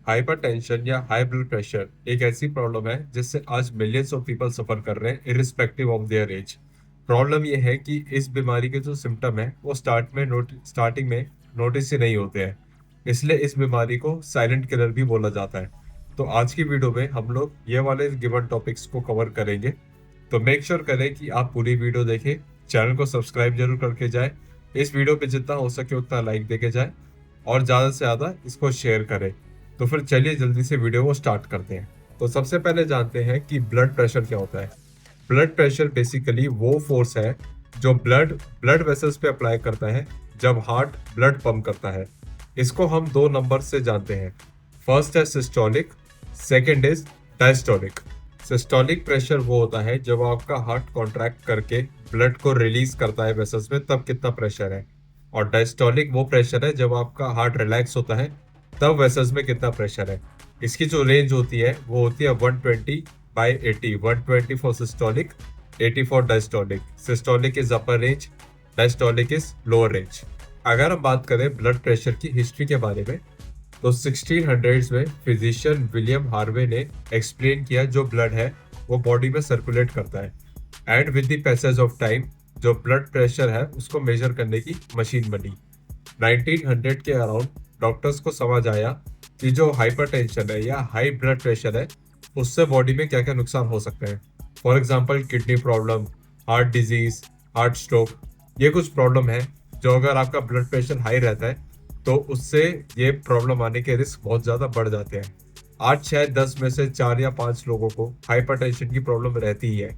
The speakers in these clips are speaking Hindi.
हाइपरटेंशन या हाई ब्लड प्रेशर एक ऐसी प्रॉब्लम है जिससे आज मिलियंस ऑफ पीपल सफर कर रहे हैं irrespective of their age. Problem यह है कि इस बीमारी के जो सिम्टम है वो स्टार्टिंग में नोटिस ही नहीं होते हैं। इसलिए इस बीमारी को साइलेंट किलर भी बोला जाता है। तो आज की वीडियो में हम लोग ये वाले गिवन टॉपिक्स को कवर करेंगे। तो मेक श्योर करें कि आप पूरी वीडियो देखें, चैनल को सब्सक्राइब जरूर करके जाए, इस वीडियो पे जितना हो सके उतना लाइक देके जाए और ज़्यादा से ज़्यादा इसको शेयर करें। तो फिर चलिए जल्दी से वीडियो को स्टार्ट करते हैं। तो सबसे पहले जानते हैं कि ब्लड प्रेशर क्या होता है। ब्लड प्रेशर बेसिकली वो फोर्स है जो ब्लड ब्लड वेसल्स पे अप्लाई करता है जब हार्ट ब्लड पंप करता है। इसको हम दो नंबर से जानते हैं। फर्स्ट है systolic, second is diastolic. Systolic pressure वो होता है जब आपका हार्ट कॉन्ट्रैक्ट करके ब्लड को रिलीज करता है वेसल्स में, तब कितना प्रेशर है। और डायस्टोलिक वो प्रेशर है जब आपका हार्ट रिलैक्स होता है तब वेसल्स में कितना प्रेशर है। इसकी जो रेंज होती है वो होती है 120/80। 120 for systolic, 80 for diastolic. Systolic is upper range, diastolic is lower range. अगर हम बात करें ब्लड प्रेशर की हिस्ट्री के बारे में, तो 1600s में फिजिशियन विलियम हार्वे ने एक्सप्लेन किया जो ब्लड है वो बॉडी में सर्कुलेट करता है। And with the passage of time जो ब्लड प्रेशर है उसको मेजर करने की मशीन बनी। 1900 के अराउंड डॉक्टर्स को समझ आया कि जो हाइपरटेंशन है या हाई ब्लड प्रेशर है उससे बॉडी में क्या क्या नुकसान हो सकते हैं। For example kidney problem, heart disease, heart stroke, ये कुछ प्रॉब्लम है जो अगर आपका ब्लड प्रेशर हाई रहता है तो उससे ये प्रॉब्लम आने के रिस्क बहुत ज़्यादा बढ़ जाते हैं। आज शायद 10 में से 4 या 5 लोगों को हाइपरटेंशन की प्रॉब्लम रहती ही है।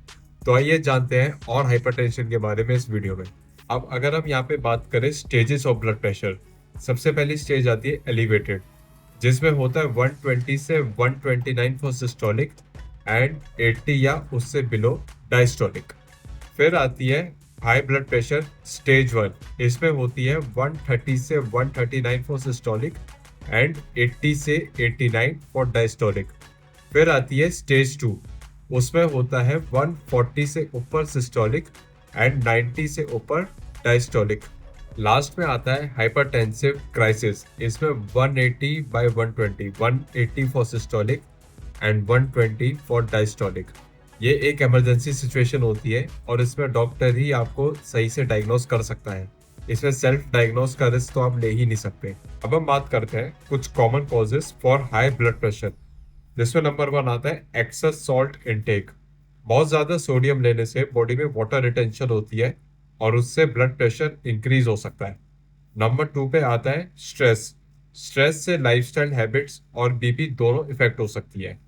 तो आइए जानते हैं और हाइपरटेंशन के बारे में इस वीडियो में। अब अगर हम यहाँ पे बात करें स्टेजेस ऑफ ब्लड प्रेशर, सबसे पहली स्टेज आती है एलिवेटेड, जिसमें होता है 120 से 129 फॉर सिस्टोलिक एंड 80 या उससे बिलो डायस्टोलिक। फिर आती है हाई ब्लड प्रेशर स्टेज 1, इसमें होती है 130 से 139 फॉर सिस्टोलिक एंड 80 से 89 फॉर डायस्टोलिक। फिर आती है स्टेज 2, उसमें होता है 140 से ऊपर सिस्टोलिक एंड 90 से ऊपर डायस्टोलिक। लास्ट में आता है हाइपरटेंसिव क्राइसिस, इसमें 180/120, 180 for systolic and 120 for diastolic. ये एक इमरजेंसी सिचुएशन होती है और इसमें डॉक्टर ही आपको सही से डायग्नोस कर सकता है। इसमें सेल्फ डायग्नोस का रिस्क तो आप ले ही नहीं सकते। अब हम बात करते हैं कुछ common causes for high blood pressure, जिसमें नंबर 1 आता है एक्सेस सॉल्ट इनटेक। बहुत ज़्यादा सोडियम लेने से बॉडी में वाटर रिटेंशन होती है और उससे ब्लड प्रेशर इंक्रीज हो सकता है। नंबर 2 पे आता है स्ट्रेस। स्ट्रेस से लाइफस्टाइल हैबिट्स और बीपी दोनों इफेक्ट हो सकती है।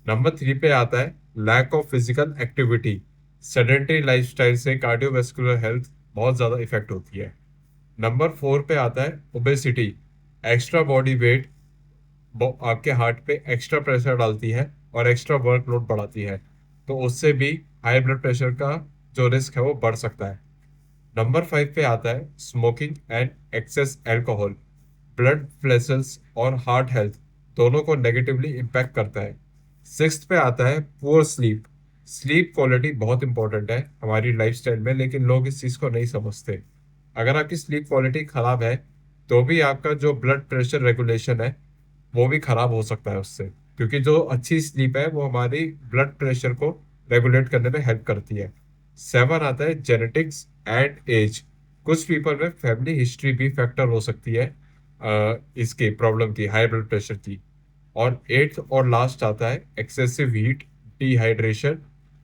नंबर 3 पे आता है lack of physical activity. Sedentary lifestyle से कार्डियोवैस्कुलर हेल्थ बहुत ज़्यादा इफेक्ट होती है। नंबर 4 पे आता है ओबेसिटी। एक्स्ट्रा बॉडी वेट आपके हार्ट पे एक्स्ट्रा प्रेशर डालती है और एक्स्ट्रा वर्कलोड बढ़ाती है, तो उससे भी हाई ब्लड प्रेशर का जो रिस्क है वो बढ़ सकता है। नंबर 5 पे आता है smoking and excess alcohol. Blood vessels और हार्ट हेल्थ दोनों को नेगेटिवली इम्पैक्ट करता है। 6th पे आता है पुअर स्लीप। स्लीप क्वालिटी बहुत इंपॉर्टेंट है हमारी लाइफस्टाइल में, लेकिन लोग इस चीज़ को नहीं समझते। अगर आपकी स्लीप क्वालिटी खराब है तो भी आपका जो ब्लड प्रेशर रेगुलेशन है वो भी खराब हो सकता है उससे, क्योंकि जो अच्छी स्लीप है वो हमारी ब्लड प्रेशर को रेगुलेट करने में हेल्प करती है। 7 आता है जेनेटिक्स एंड एज। कुछ पीपल में फैमिली हिस्ट्री भी फैक्टर हो सकती है इसकी प्रॉब्लम की, हाई ब्लड प्रेशर की। और 8th और लास्ट आता है excessive heat, dehydration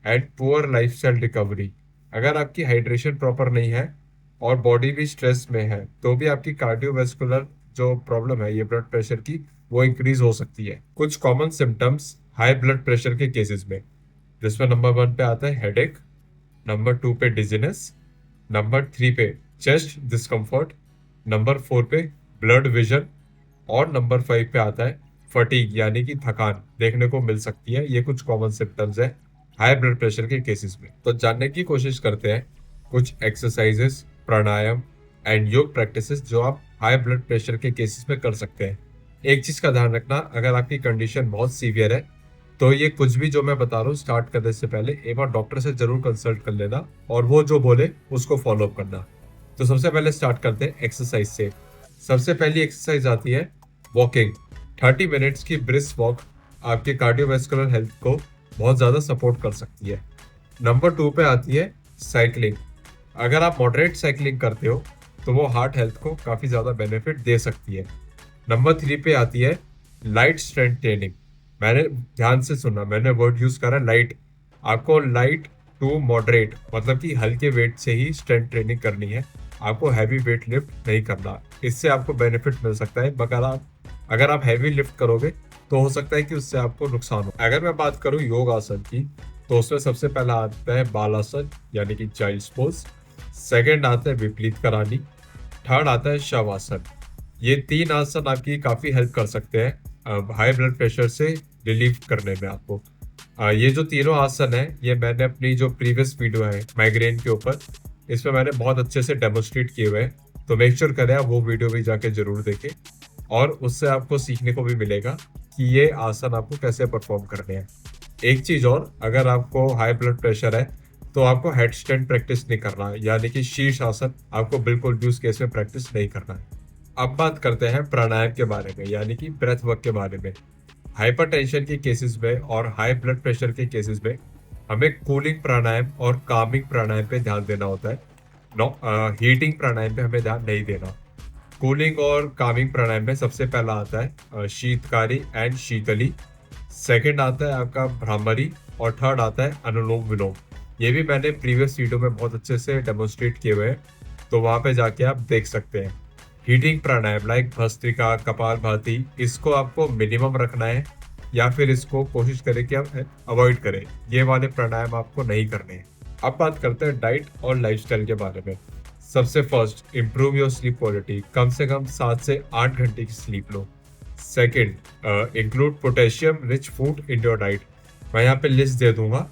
and poor lifestyle recovery. अगर आपकी हाइड्रेशन प्रॉपर नहीं है और बॉडी भी स्ट्रेस में है तो भी आपकी कार्डियोवैस्कुलर जो प्रॉब्लम है ये ब्लड प्रेशर की वो इंक्रीज हो सकती है। कुछ common symptoms high blood pressure के केसेस में, जिसमें नंबर 1 पे आता है हेडेक, नंबर 2 पे डिजीनेस, नंबर 3 पे चेस्ट डिस्कम्फर्ट, नंबर 4 पे ब्लड विजन और नंबर 5 पे आता है फटीग यानी कि थकान देखने को मिल सकती है। ये कुछ कॉमन सिम्टम्स है हाई ब्लड प्रेशर के केसेस में। तो जानने की कोशिश करते हैं कुछ एक्सरसाइजेस, प्राणायाम एंड योग प्रैक्टिसेस जो आप हाई ब्लड प्रेशर के केसेस में कर सकते हैं। एक चीज़ का ध्यान रखना, अगर आपकी कंडीशन बहुत सीवियर है तो ये कुछ भी जो मैं बता रहा हूँ स्टार्ट करने से पहले एक बार डॉक्टर से जरूर कंसल्ट कर लेना और वो जो बोले उसको फॉलो अप करना। तो सबसे पहले स्टार्ट करते हैं एक्सरसाइज से। सबसे पहली एक्सरसाइज आती है वॉकिंग। 30 मिनट्स की ब्रिस्क वॉक आपके कार्डियोवैस्कुलर हेल्थ को बहुत ज़्यादा सपोर्ट कर सकती है। नंबर 2 पे आती है साइकिलिंग। अगर आप मॉडरेट साइकिलिंग करते हो तो वो हार्ट हेल्थ को काफ़ी ज़्यादा बेनिफिट दे सकती है। नंबर 3 पे आती है लाइट स्ट्रेंथ ट्रेनिंग। मैंने ध्यान से सुना, मैंने वर्ड यूज़ करा लाइट। आपको लाइट टू मॉडरेट मतलब कि हल्के वेट से ही स्ट्रेंथ ट्रेनिंग करनी है, आपको हैवी वेट लिफ्ट नहीं करना। इससे आपको बेनिफिट मिल सकता है, मगर अगर आप हैवी लिफ्ट करोगे तो हो सकता है कि उससे आपको नुकसान हो। अगर मैं बात करूं योग आसन की, तो उसमें सबसे पहला आता है बालासन यानी कि चाइल्ड्स पोज। सेकंड आता है विपरीत करानी। थर्ड आता है शवासन। ये 3 आसन आपकी काफ़ी हेल्प कर सकते हैं हाई ब्लड प्रेशर से रिलीव करने में आपको। ये जो तीनों आसन है ये मैंने अपनी जो प्रीवियस वीडियो है माइग्रेन के ऊपर, इसमें मैंने बहुत अच्छे से डेमोन्स्ट्रेट किए हुए हैं, तो मेक श्योर करें आप वो वीडियो भी जाके जरूर देखें और उससे आपको सीखने को भी मिलेगा कि ये आसन आपको कैसे परफॉर्म करने हैं। एक चीज़ और, अगर आपको हाई ब्लड प्रेशर है तो आपको हेड स्टैंड प्रैक्टिस नहीं करना है, यानी कि शीर्ष आसन आपको बिल्कुल भी उस केस में प्रैक्टिस नहीं करना है। अब बात करते हैं प्राणायाम के बारे में, यानी कि ब्रेथ वर्क के बारे में। हाइपरटेंशन के केसेस में और हाई ब्लड प्रेशर के केसेस में हमें कूलिंग प्राणायाम और कामिंग प्राणायाम पे ध्यान देना होता है। हीटिंग प्राणायाम पे हमें ध्यान नहीं देना। कूलिंग और कामिंग प्राणायाम में सबसे पहला आता है शीतकारी एंड शीतली। सेकंड आता है आपका भ्रामरी और थर्ड आता है अनुलोम विलोम। ये भी मैंने प्रीवियस वीडियो में बहुत अच्छे से डेमोन्स्ट्रेट किए हुए हैं, तो वहाँ पे जाके आप देख सकते हैं। हीटिंग प्राणायाम लाइक भस्त्रिका, कपालभाति, इसको आपको मिनिमम रखना है या फिर इसको कोशिश करें कि आप अवॉइड करें। ये वाले प्राणायाम आपको नहीं करने हैं। अब बात करते हैं डाइट और लाइफस्टाइल के बारे में। सबसे first, improve your sleep quality. कम से कम 7 से 8 घंटे की स्लीप लो। Second, include potassium rich food in your diet. मैं यहाँ पे लिस्ट दे दूंगा,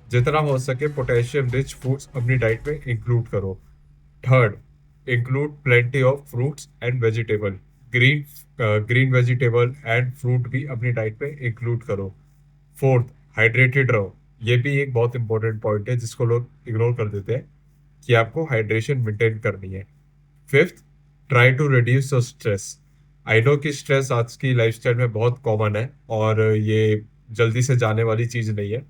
जितना हो सके पोटेशियम रिच फूड्स अपनी डाइट में इंक्लूड करो। Third, include plenty of fruits and vegetable. Green vegetable and fruit भी अपनी डाइट में इंक्लूड करो। फोर्थ, हाइड्रेटेड रहो। ये भी एक बहुत इंपॉर्टेंट पॉइंट है जिसको लोग इग्नोर कर देते हैं कि आपको हाइड्रेशन मेंटेन करनी है। Fifth, try to reduce your stress. I know कि स्ट्रेस आज की लाइफस्टाइल में बहुत कॉमन है और ये जल्दी से जाने वाली चीज़ नहीं है,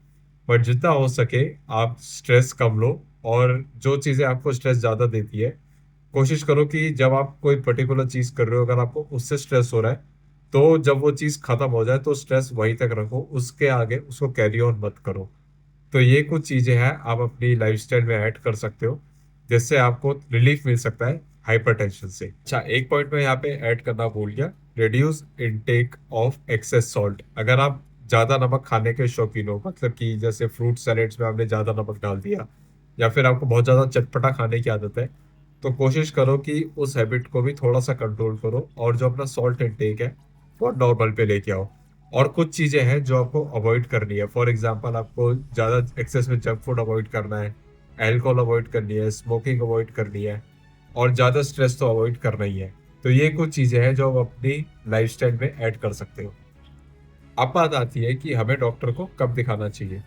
बट जितना हो सके आप स्ट्रेस कम लो। और जो चीज़ें आपको स्ट्रेस ज़्यादा देती है, कोशिश करो कि जब आप कोई पर्टिकुलर चीज़ कर रहे हो, अगर आपको उससे स्ट्रेस हो रहा है तो जब वो चीज़ खत्म हो जाए तो स्ट्रेस वहीं तक रखो, उसके आगे उसको कैरी ऑन मत करो। तो ये कुछ चीज़ें हैं आप अपनी लाइफस्टाइल में ऐड कर सकते हो, जिससे आपको रिलीफ मिल सकता है हाइपरटेंशन से। अच्छा, एक पॉइंट मैं यहाँ पे ऐड करना भूल गया, reduce intake of excess salt. अगर आप ज़्यादा नमक खाने के शौकीन हो, मतलब कि जैसे फ्रूट सैलेड्स में आपने ज़्यादा नमक डाल दिया या फिर आपको बहुत ज़्यादा चटपटा खाने की आदत है, तो कोशिश करो कि उस हैबिट को भी थोड़ा सा कंट्रोल करो और जो अपना सॉल्ट इनटेक है वो नॉर्मल पे लेके आओ। और कुछ चीज़ें हैं जो आपको अवॉइड करनी है। फॉर एग्जांपल, आपको ज़्यादा एक्सेस में जंक फूड अवॉइड करना है, अल्कोहल अवॉइड करनी है, स्मोकिंग अवॉइड करनी है और ज़्यादा स्ट्रेस तो अवॉइड करना ही है। तो ये कुछ चीज़ें हैं जो आप अपनी लाइफस्टाइल में ऐड कर सकते हो। अब बात आती है कि हमें डॉक्टर को कब दिखाना चाहिए,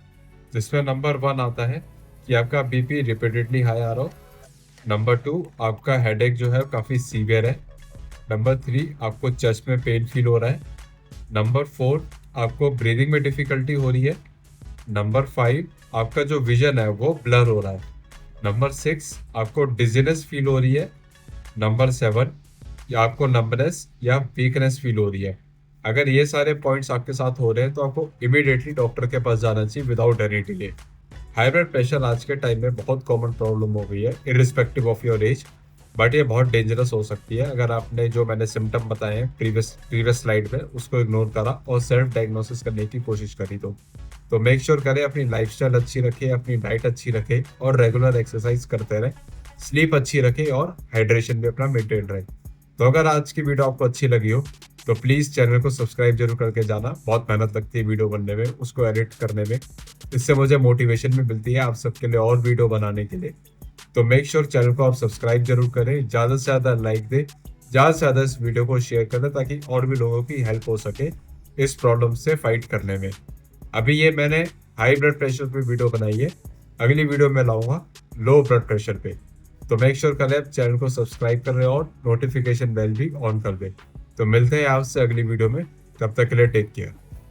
जिसमें नंबर 1 आता है कि आपका बीपी रिपीटेडली हाई आ रहा हो। नंबर 2, आपका हेडेक जो है काफ़ी सीवियर है। नंबर 3, आपको चेस्ट में पेन फील हो रहा है। नंबर 4, आपको ब्रीदिंग में डिफिकल्टी हो रही है। नंबर 5, आपका जो विजन है वो ब्लर हो रहा है। नंबर 6, आपको डिजीनेस फील हो रही है। नंबर 7, या आपको नंबनेस या वीकनेस फील हो रही है। अगर ये सारे पॉइंट्स आपके साथ हो रहे हैं तो आपको इमीडिएटली डॉक्टर के पास जाना चाहिए without any delay. High blood pressure आज के टाइम में बहुत कॉमन प्रॉब्लम हो गई है irrespective of your age, but ये बहुत डेंजरस हो सकती है अगर आपने जो मैंने सिम्टम बताए हैं प्रीवियस स्लाइड में उसको इग्नोर करा और सेल्फ डायग्नोसिस करने की कोशिश करी। तो मेक श्योर करें अपनी लाइफस्टाइल अच्छी रखें, अपनी डाइट अच्छी रखें और रेगुलर एक्सरसाइज करते रहें, स्लीप अच्छी रखें और हाइड्रेशन भी अपना मेंटेन रहे। तो अगर आज की वीडियो आपको अच्छी लगी हो तो प्लीज़ चैनल को सब्सक्राइब जरूर करके जाना। बहुत मेहनत लगती है वीडियो बनने में, उसको एडिट करने में, इससे मुझे मोटिवेशन भी मिलती है आप सबके लिए और वीडियो बनाने के लिए। तो मेक श्योर चैनल को आप सब्सक्राइब जरूर करें, ज़्यादा से ज़्यादा लाइक दें, ज़्यादा से ज़्यादा इस वीडियो को शेयर करें ताकि और भी लोगों की हेल्प हो सके इस प्रॉब्लम से फाइट करने में। अभी ये मैंने हाई ब्लड प्रेशर पे वीडियो बनाई है, अगली वीडियो में लाऊंगा लो ब्लड प्रेशर पे। तो मेक श्योर करें आप चैनल को सब्सक्राइब कर रहे हैं और नोटिफिकेशन बेल भी ऑन कर दें। तो मिलते हैं आपसे अगली वीडियो में, तब तक के लिए टेक केयर।